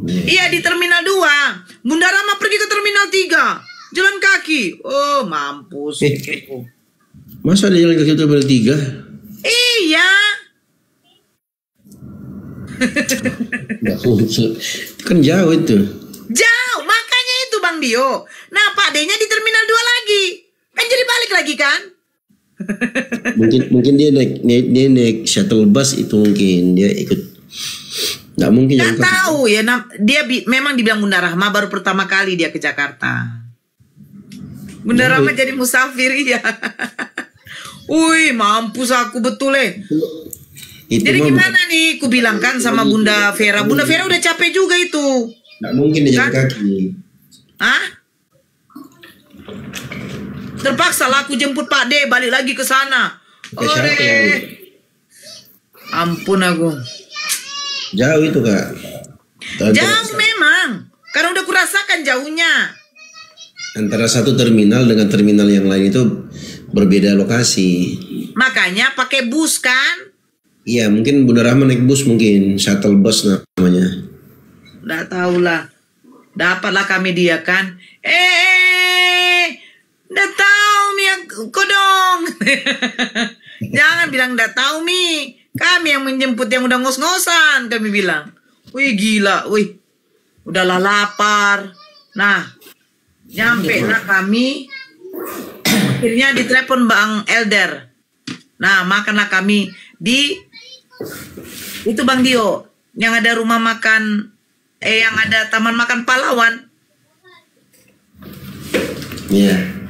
Iya di terminal 2. Bunda Rahma pergi ke terminal 3. Jalan kaki. Oh mampus. Masa ada jalan kaki ke terminal 3? Iya. Kan jauh itu. Jauh, makanya itu Bang Dio. Nah Pak D-nya di terminal 2 lagi. Kan jadi balik lagi kan? mungkin dia naik shuttle bus itu, mungkin dia ikut. Nggak mungkin. Nggak tahu ya. Dia memang dibilang Bunda Rahma baru pertama kali dia ke Jakarta. Bunda Rahma jadi musafir ya. Wih mampus aku betul Jadi gimana nih? Ku bilang kan sama Bunda Vera. Bunda Vera udah capek juga itu. Nggak mungkin dia jalan kaki. Hah? Terpaksa lah aku jemput Pak D balik lagi ke sana. Ampun aku. Jauh itu Kak. Jauh memang. Karena udah kurasakan jauhnya. Antara satu terminal dengan terminal yang lain itu berbeda lokasi. Makanya pakai bus kan? Iya, mungkin Bunda Rahma naik bus, mungkin shuttle bus namanya. Nggak tahu lah. Dapatlah kami dia kan. Nggak tahu Mi kodong. Jangan bilang nggak tahu Mi. Kami yang menjemput yang udah ngos-ngosan, kami bilang. Wih gila, wih. Udahlah lapar. Nah, nyampe lah kami. Akhirnya ditelepon Bang Elder. Nah, makanlah kami di itu Bang Dio, yang ada rumah makan, yang ada taman makan pahlawan. Iya.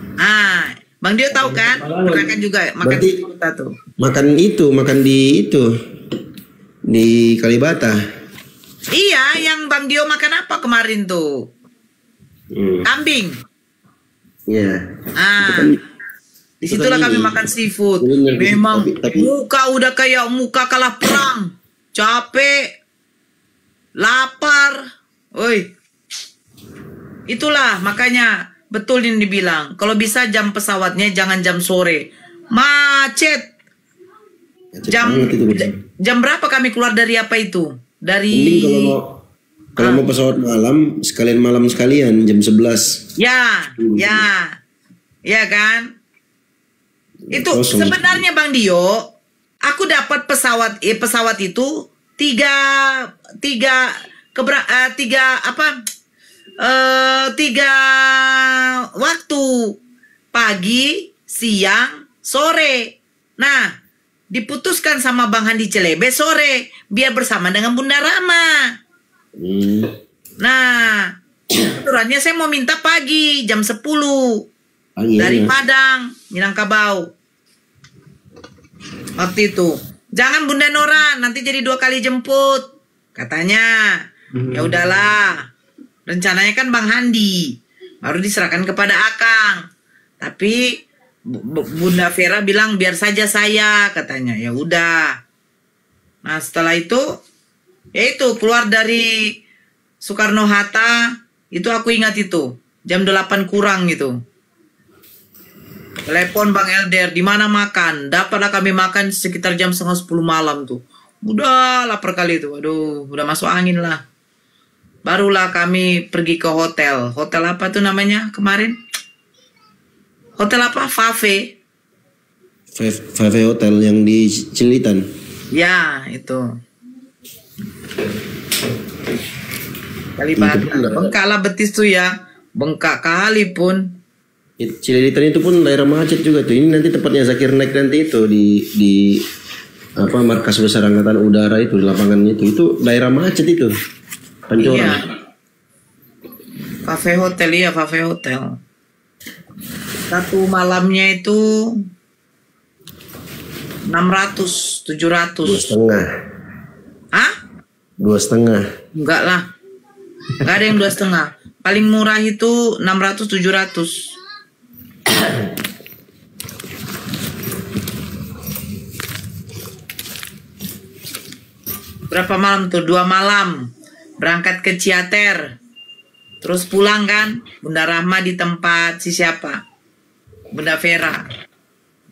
Bang Dio tahu kan? Pernah kan juga makan di kita tuh. Makan di Kalibata. Iya, yang Bang Dio makan apa kemarin tuh? Kambing. Iya. Disitulah kami makan seafood. Memang muka udah kayak muka kalah perang. Capek. lapar. Woi. Itulah makanya betul yang dibilang. Kalau bisa jam pesawatnya jangan jam sore. Macet. Jam berapa kami keluar dari apa itu? Dari Mending kalau mau pesawat malam sekalian jam 11. Ya, ya kan? Itu sebenarnya Bang Dio, aku dapat pesawat itu tiga waktu, pagi, siang, sore. Nah, diputuskan sama Bang Handi Celebe sore biar bersama dengan Bunda Rama. Nah, aturannya saya mau minta pagi jam 10 dari Padang, Minangkabau. Waktu itu, jangan Bunda Nora, nanti jadi 2 kali jemput, katanya. Ya udahlah. Rencananya kan Bang Handi baru diserahkan kepada Akang. Tapi Bunda Vera bilang biar saja saya, katanya. Ya udah. Nah, setelah itu keluar dari Soekarno Hatta, itu aku ingat itu jam 8 kurang itu. Telepon Bang Elder, di mana makan? Dapatlah kami makan sekitar jam 9:30 malam tuh. Udah lapar kali itu. Aduh, udah masuk angin lah. Barulah kami pergi ke hotel. Hotel apa tuh namanya kemarin? Hotel apa? Fave Hotel yang di Cililitan. Ya, itu. Kalibata. Bengkak lah betis tuh ya. Bengkak kali pun. Cililitan itu pun daerah macet juga tuh. Ini nanti tepatnya Zakir naik nanti itu di markas besar angkatan udara itu di lapangannya itu. Itu daerah macet itu. Pancoran. Iya. Cafe hotel ya, cafe hotel. Satu malamnya itu 600, 700. 2,5. Hah? 2,5. Enggak lah. Enggak ada yang 2,5. Paling murah itu 600, 700. Berapa malam tuh? 2 malam. Berangkat ke Ciater. Terus pulang kan. Bunda Rahma di tempat si siapa? Bunda Vera.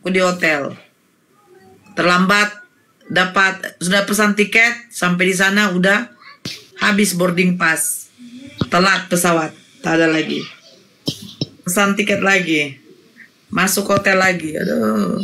Aku di hotel. Terlambat sudah pesan tiket, sampai di sana udah habis boarding pass. Telat pesawat, tak ada lagi. Pesan tiket lagi. Masuk hotel lagi. Aduh.